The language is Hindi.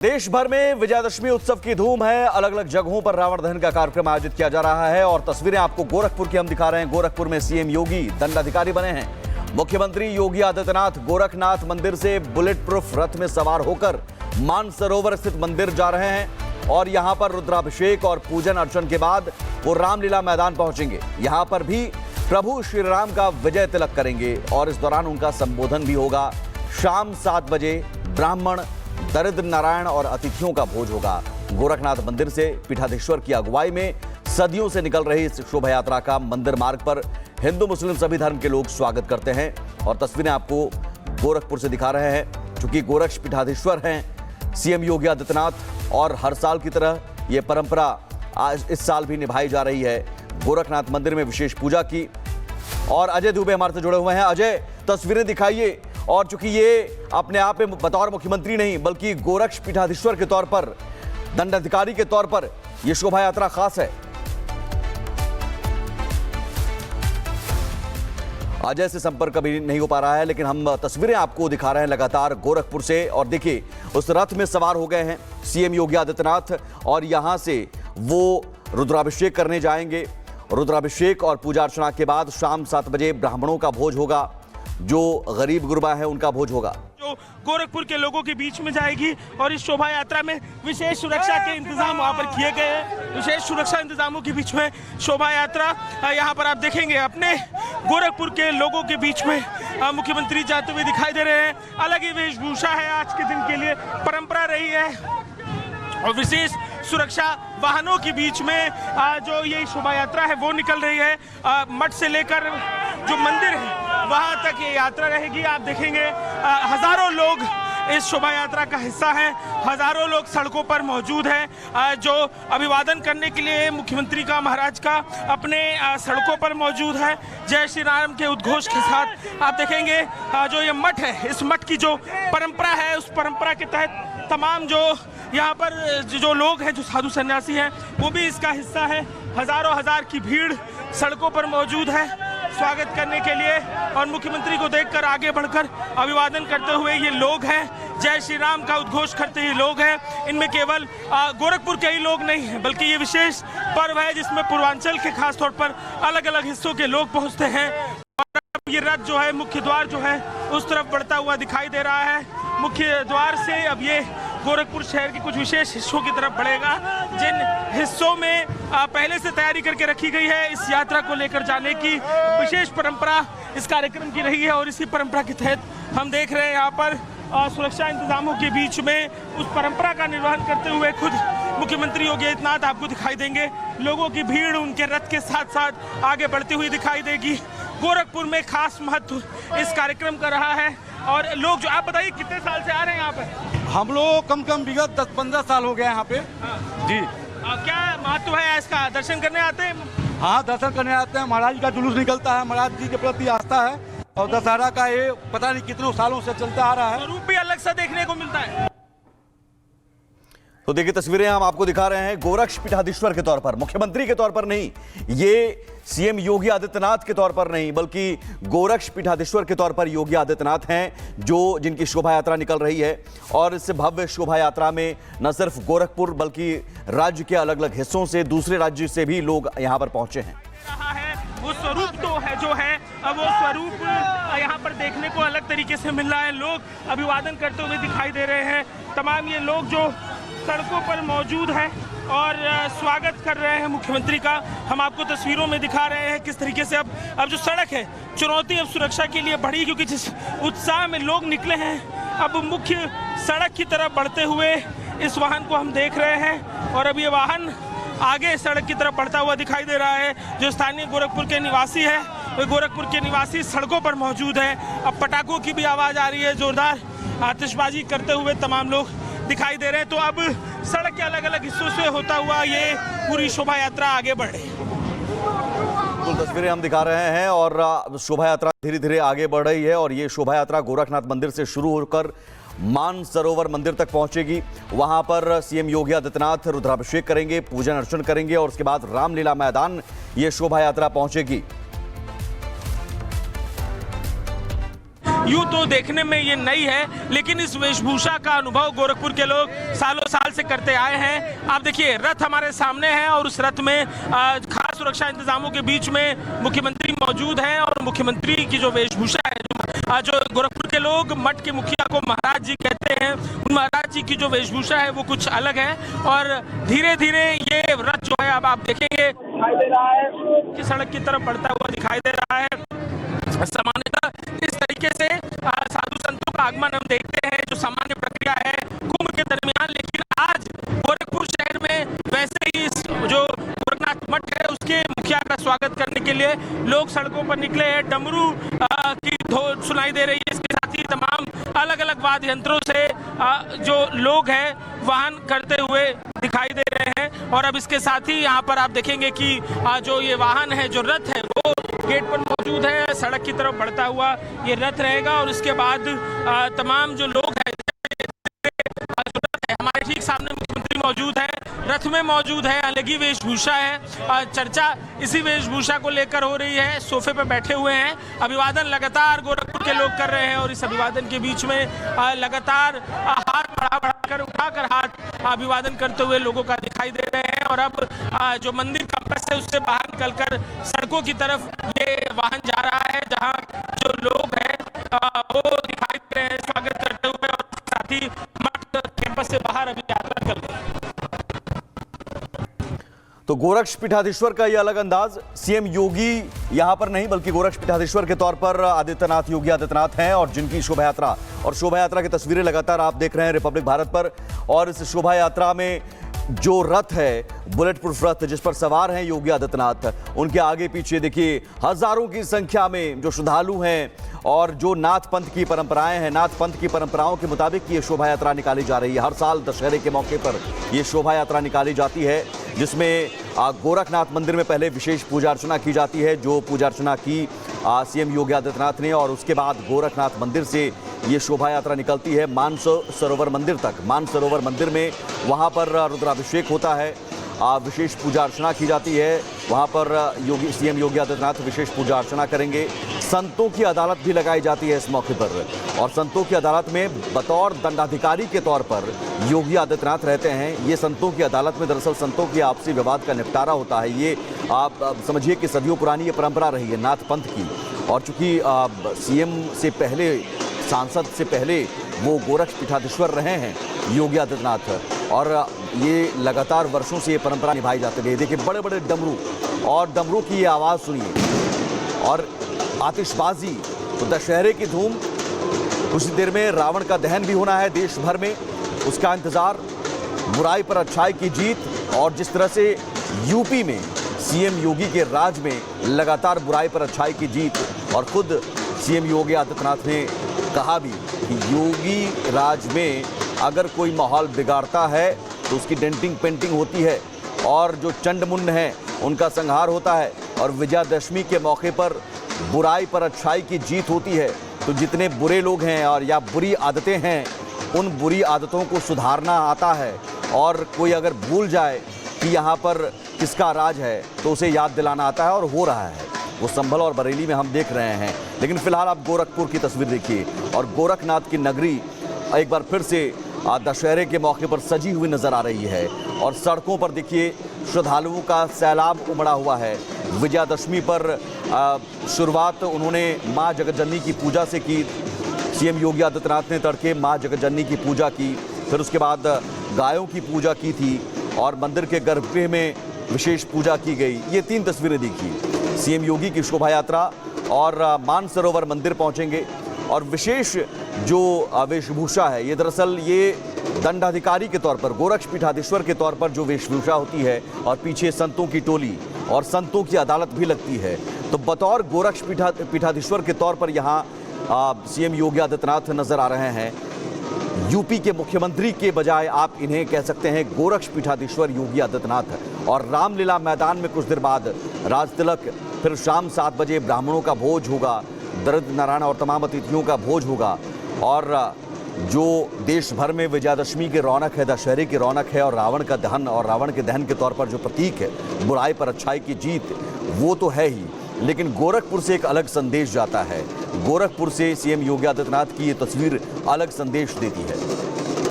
देश भर में विजयादशमी उत्सव की धूम है। अलग अलग जगहों पर रावण दहन का कार्यक्रम आयोजित किया जा रहा है और तस्वीरें आपको गोरखपुर की हम दिखा रहे हैं। गोरखपुर में सीएम योगी दंडाधिकारी बने हैं। मुख्यमंत्री योगी आदित्यनाथ गोरखनाथ मंदिर से बुलेट प्रूफ रथ में सवार होकर मानसरोवर स्थित मंदिर जा रहे हैं और यहां पर रुद्राभिषेक और पूजन अर्चन के बाद वो रामलीला मैदान पहुंचेंगे। यहां पर भी प्रभु श्री राम का विजय तिलक करेंगे और इस दौरान उनका संबोधन भी होगा। शाम 7 बजे ब्राह्मण, दरिद्र नारायण और अतिथियों का भोज होगा। गोरखनाथ मंदिर से पीठाधीश्वर की अगुवाई में सदियों से निकल रही इस शोभा यात्रा का मंदिर मार्ग पर हिंदू मुस्लिम सभी धर्म के लोग स्वागत करते हैं और तस्वीरें आपको गोरखपुर से दिखा रहे हैं। चूंकि गोरक्ष पीठाधीश्वर हैं सीएम योगी आदित्यनाथ और हर साल की तरह ये परंपरा आज इस साल भी निभाई जा रही है। गोरखनाथ मंदिर में विशेष पूजा की और अजय दुबे हमारे से जुड़े हुए हैं। अजय, तस्वीरें दिखाइए। और चूंकि ये अपने आप में बतौर मुख्यमंत्री नहीं बल्कि गोरक्ष पीठाधीश्वर के तौर पर, दंडाधिकारी के तौर पर यह शोभा यात्रा खास है। अजय से संपर्क कभी नहीं हो पा रहा है, लेकिन हम तस्वीरें आपको दिखा रहे हैं लगातार गोरखपुर से। और देखिए, उस रथ में सवार हो गए हैं सीएम योगी आदित्यनाथ और यहां से वो रुद्राभिषेक करने जाएंगे। रुद्राभिषेक और पूजा अर्चना के बाद शाम 7 बजे ब्राह्मणों का भोज होगा। जो गरीब गुरबा है उनका भोज होगा, जो गोरखपुर के लोगों के बीच में जाएगी। और इस शोभा यात्रा में विशेष सुरक्षा के इंतजाम वहां पर किए गए हैं। विशेष सुरक्षा इंतजामों के बीच में शोभा यात्रा यहां पर आप देखेंगे। अपने गोरखपुर के लोगों के बीच में मुख्यमंत्री जाते हुए दिखाई दे रहे हैं। अलग ही वेशभूषा है आज के दिन के लिए, परंपरा रही है और विशेष सुरक्षा वाहनों के बीच में जो ये शोभा यात्रा है वो निकल रही है। मठ से लेकर जो मंदिर है वहां तक ये यात्रा रहेगी। आप देखेंगे हजारों लोग इस शोभा यात्रा का हिस्सा हैं। हजारों लोग सड़कों पर मौजूद हैं जो अभिवादन करने के लिए मुख्यमंत्री का, महाराज का अपने सड़कों पर मौजूद है। जय श्री राम के उद्घोष के साथ आप देखेंगे जो ये मठ है, इस मठ की जो परंपरा है उस परंपरा के तहत तमाम जो यहाँ पर जो लोग हैं, जो साधु सन्यासी हैं, वो भी इसका हिस्सा है। हजारों हजार की भीड़ सड़कों पर मौजूद है स्वागत करने के लिए और मुख्यमंत्री को देखकर आगे बढ़कर अभिवादन करते हुए ये लोग हैं। जय श्री राम का उद्घोष करते ही लोग हैं। इनमें केवल गोरखपुर के ही लोग नहीं हैं बल्कि ये विशेष पर्व है जिसमें पूर्वांचल के खास तौर पर अलग अलग हिस्सों के लोग पहुंचते हैं। और अब ये रथ जो है, मुख्य द्वार जो है उस तरफ बढ़ता हुआ दिखाई दे रहा है। मुख्य द्वार से अब ये गोरखपुर शहर के कुछ विशेष हिस्सों की तरफ बढ़ेगा, जिन हिस्सों में पहले से तैयारी करके रखी गई है। इस यात्रा को लेकर जाने की विशेष परंपरा इस कार्यक्रम की रही है और इसी परंपरा के तहत हम देख रहे हैं यहाँ पर सुरक्षा इंतजामों के बीच में उस परंपरा का निर्वहन करते हुए खुद मुख्यमंत्री योगी आदित्यनाथ आपको दिखाई देंगे। लोगों की भीड़ उनके रथ के साथ साथ आगे बढ़ती हुई दिखाई देगी। गोरखपुर में खास महत्व इस कार्यक्रम का रहा है और लोग जो, आप बताइए कितने साल से आ रहे हैं यहाँ पे? हम लोग कम विगत 10-15 साल हो गए यहाँ पे। जी, क्या महत्व है इसका? दर्शन करने आते हैं? हाँ, दर्शन करने आते हैं। महाराज जी का जुलूस निकलता है, महाराज जी के प्रति आस्था है और दशहरा का ये पता नहीं कितनों सालों से चलता आ रहा है। स्वरूप भी अलग सा देखने को मिलता है। तो देखिए, तस्वीरें हम आपको दिखा रहे हैं गोरक्ष पीठाधीश्वर के तौर पर, मुख्यमंत्री के तौर पर नहीं, ये सीएम योगी आदित्यनाथ के तौर पर नहीं बल्कि गोरक्ष पीठाधीश्वर के तौर पर योगी आदित्यनाथ हैं जो जिनकी शोभा यात्रा निकल रही है। और इस भव्य शोभा यात्रा में न सिर्फ गोरखपुर बल्कि राज्य के अलग अलग हिस्सों से, दूसरे राज्य से भी लोग यहाँ पर पहुंचे हैं। रहा है वो स्वरूप तो है जो है, वो स्वरूप यहाँ पर देखने को अलग तरीके से मिल रहा है। लोग अभिवादन करते हुए दिखाई दे रहे हैं। तमाम ये लोग जो सड़कों पर मौजूद हैं और स्वागत कर रहे हैं मुख्यमंत्री का। हम आपको तस्वीरों में दिखा रहे हैं किस तरीके से अब जो सड़क है, चुनौती अब सुरक्षा के लिए बढ़ी, क्योंकि जिस उत्साह में लोग निकले हैं अब मुख्य सड़क की तरफ बढ़ते हुए इस वाहन को हम देख रहे हैं। और अब ये वाहन आगे सड़क की तरफ बढ़ता हुआ दिखाई दे रहा है। जो स्थानीय गोरखपुर के निवासी है, वो गोरखपुर के निवासी सड़कों पर मौजूद है। अब पटाखों की भी आवाज़ आ रही है, जोरदार आतिशबाजी करते हुए तमाम लोग दिखाई दे रहे हैं। तो अब सड़क के अलग अलग हिस्सों से होता हुआ ये पूरी शोभा यात्रा आगे बढ़ रही है। कुल तस्वीरें हम दिखा रहे हैं और शोभा यात्रा धीरे धीरे आगे बढ़ रही है और ये शोभा यात्रा गोरखनाथ मंदिर से शुरू होकर मानसरोवर मंदिर तक पहुंचेगी। वहां पर सीएम योगी आदित्यनाथ रुद्राभिषेक करेंगे, पूजन अर्चन करेंगे और उसके बाद रामलीला मैदान ये शोभा यात्रा पहुंचेगी। यूं तो देखने में ये नई है, लेकिन इस वेशभूषा का अनुभव गोरखपुर के लोग सालों साल से करते आए हैं। आप देखिए रथ हमारे सामने है और उस रथ में खास सुरक्षा इंतजामों के बीच में मुख्यमंत्री मौजूद हैं और मुख्यमंत्री की जो वेशभूषा है, जो गोरखपुर के लोग मठ के मुखिया को महाराज जी कहते हैं, उन महाराज जी की जो वेशभूषा है वो कुछ अलग है। और धीरे धीरे ये रथ जो है अब आप देखेंगे दिखाई दे रहा है कि सड़क की तरफ बढ़ता हुआ दिखाई दे रहा है। सामान्यतः इस तरीके से साधु संतों का आगमन हम देखते हैं, जो सामान्य प्रक्रिया है कुंभ के दरमियान, लेकिन आज गोरखपुर शहर में वैसे ही जो गोरखनाथ मठ है उसके मुखिया का स्वागत करने के लिए लोग सड़कों पर निकले हैं। डमरू की धोल सुनाई दे रही है, इसके साथ ही तमाम अलग अलग वाद्य यंत्रों से जो लोग हैं वाहन करते हुए दिखाई दे रहे हैं। और अब इसके साथ ही यहाँ पर आप देखेंगे कि जो ये वाहन है, जो रथ है, वो गेट पर मौजूद है। सड़क की तरफ बढ़ता हुआ ये रथ रहेगा और उसके बाद तमाम जो लोग हैं, हमारे ठीक सामने मुख्यमंत्री मौजूद है, रथ में मौजूद है, अलग ही वेशभूषा है। चर्चा इसी वेशभूषा को लेकर हो रही है। सोफे पर बैठे हुए हैं, अभिवादन लगातार गोरखपुर के लोग कर रहे हैं और इस अभिवादन के बीच में लगातार हाथ बढ़ाकर उठाकर हाथ अभिवादन करते हुए लोगों का दिखाई दे रहे हैं। और अब जो मंदिर कैंपस है उससे बाहर निकलकर सड़कों की तरफ ये वाहन जा रहा है, जहाँ जो लोग हैं वो दिखाई दे रहे हैं स्वागत करते हुए, और साथ ही मठ कैंपस से बाहर अभी यात्रा कर रहे हैं। तो गोरक्ष पीठाधीश्वर का ये अलग अंदाज, सीएम योगी यहां पर नहीं बल्कि गोरक्ष पीठाधीश्वर के तौर पर आदित्यनाथ, योगी आदित्यनाथ हैं और जिनकी शोभा यात्रा की तस्वीरें लगातार आप देख रहे हैं रिपब्लिक भारत पर। और इस शोभा यात्रा में जो रथ है, बुलेट प्रूफ रथ जिस पर सवार हैं योगी आदित्यनाथ, उनके आगे पीछे देखिए हजारों की संख्या में जो श्रद्धालु हैं और जो नाथ पंथ की परंपराएं हैं, नाथ पंथ की परंपराओं के मुताबिक ये शोभा यात्रा निकाली जा रही है। हर साल दशहरे के मौके पर ये शोभा यात्रा निकाली जाती है, जिसमें गोरखनाथ मंदिर में पहले विशेष पूजा अर्चना की जाती है, जो पूजा अर्चना की सीएम योगी आदित्यनाथ ने, और उसके बाद गोरखनाथ मंदिर से ये शोभा यात्रा निकलती है मानसरोवर मंदिर तक। मानसरोवर मंदिर में वहाँ पर रुद्राभिषेक होता है, विशेष पूजा अर्चना की जाती है। वहाँ पर सीएम योगी आदित्यनाथ विशेष पूजा अर्चना करेंगे। संतों की अदालत भी लगाई जाती है इस मौके पर, और संतों की अदालत में बतौर दंडाधिकारी के तौर पर योगी आदित्यनाथ रहते हैं। ये संतों की अदालत में दरअसल संतों की आपसी विवाद का निपटारा होता है। ये आप समझिए कि सदियों पुरानी ये परंपरा रही है नाथ पंथ की, और चूंकि सीएम से पहले, सांसद से पहले वो गोरक्ष पीठाधीश्वर रहे हैं योगी आदित्यनाथ, और ये लगातार वर्षों से ये परंपरा निभाई जाती है। देखिए बड़े बड़े डमरू, और डमरू की ये आवाज़ सुनिए, और आतिशबाजी। तो दशहरे की धूम, कुछ देर में रावण का दहन भी होना है देश भर में, उसका इंतज़ार, बुराई पर अच्छाई की जीत। और जिस तरह से यूपी में सीएम योगी के राज में लगातार बुराई पर अच्छाई की जीत, और खुद सीएम योगी आदित्यनाथ ने कहा भी कि योगी राज में अगर कोई माहौल बिगाड़ता है तो उसकी डेंटिंग पेंटिंग होती है, और जो चंडमुंड हैं उनका संहार होता है, और विजयादशमी के मौके पर बुराई पर अच्छाई की जीत होती है। तो जितने बुरे लोग हैं और या बुरी आदतें हैं, उन बुरी आदतों को सुधारना आता है, और कोई अगर भूल जाए कि यहाँ पर किसका राज है तो उसे याद दिलाना आता है, और हो रहा है वो संभल और बरेली में हम देख रहे हैं। लेकिन फिलहाल आप गोरखपुर की तस्वीर देखिए, और गोरखनाथ की नगरी एक बार फिर से दशहरे के मौके पर सजी हुई नजर आ रही है, और सड़कों पर देखिए श्रद्धालुओं का सैलाब उमड़ा हुआ है। विजयादशमी पर शुरुआत उन्होंने माँ जगतजननी की पूजा से की। सीएम योगी आदित्यनाथ ने तड़के माँ जगतजननी की पूजा की, फिर उसके बाद गायों की पूजा की थी, और मंदिर के गर्भगृह में विशेष पूजा की गई। ये 3 तस्वीरें देखिए, सीएम योगी की शोभा यात्रा, और मानसरोवर मंदिर पहुंचेंगे। और विशेष जो वेशभूषा है, ये दरअसल ये दंडाधिकारी के तौर पर, गोरक्ष पीठाधीश्वर के तौर पर जो वेशभूषा होती है, और पीछे संतों की टोली और संतों की अदालत भी लगती है। तो बतौर गोरक्ष पीठाधीश्वर के तौर पर यहाँ सीएम योगी आदित्यनाथ नजर आ रहे हैं। यूपी के मुख्यमंत्री के बजाय आप इन्हें कह सकते हैं गोरक्ष पीठाधीश्वर योगी आदित्यनाथ। और रामलीला मैदान में कुछ देर बाद राज तिलक, फिर शाम 7 बजे ब्राह्मणों का भोज होगा, दरिद्र नारायण और तमाम अतिथियों का भोज होगा। और जो देश भर में विजयादशमी की रौनक है, दशहरे की रौनक है, और रावण का दहन, और रावण के दहन के तौर पर जो प्रतीक है बुराई पर अच्छाई की जीत, वो तो है ही, लेकिन गोरखपुर से एक अलग संदेश जाता है। गोरखपुर से सीएम योगी आदित्यनाथ की ये तस्वीर अलग संदेश देती है।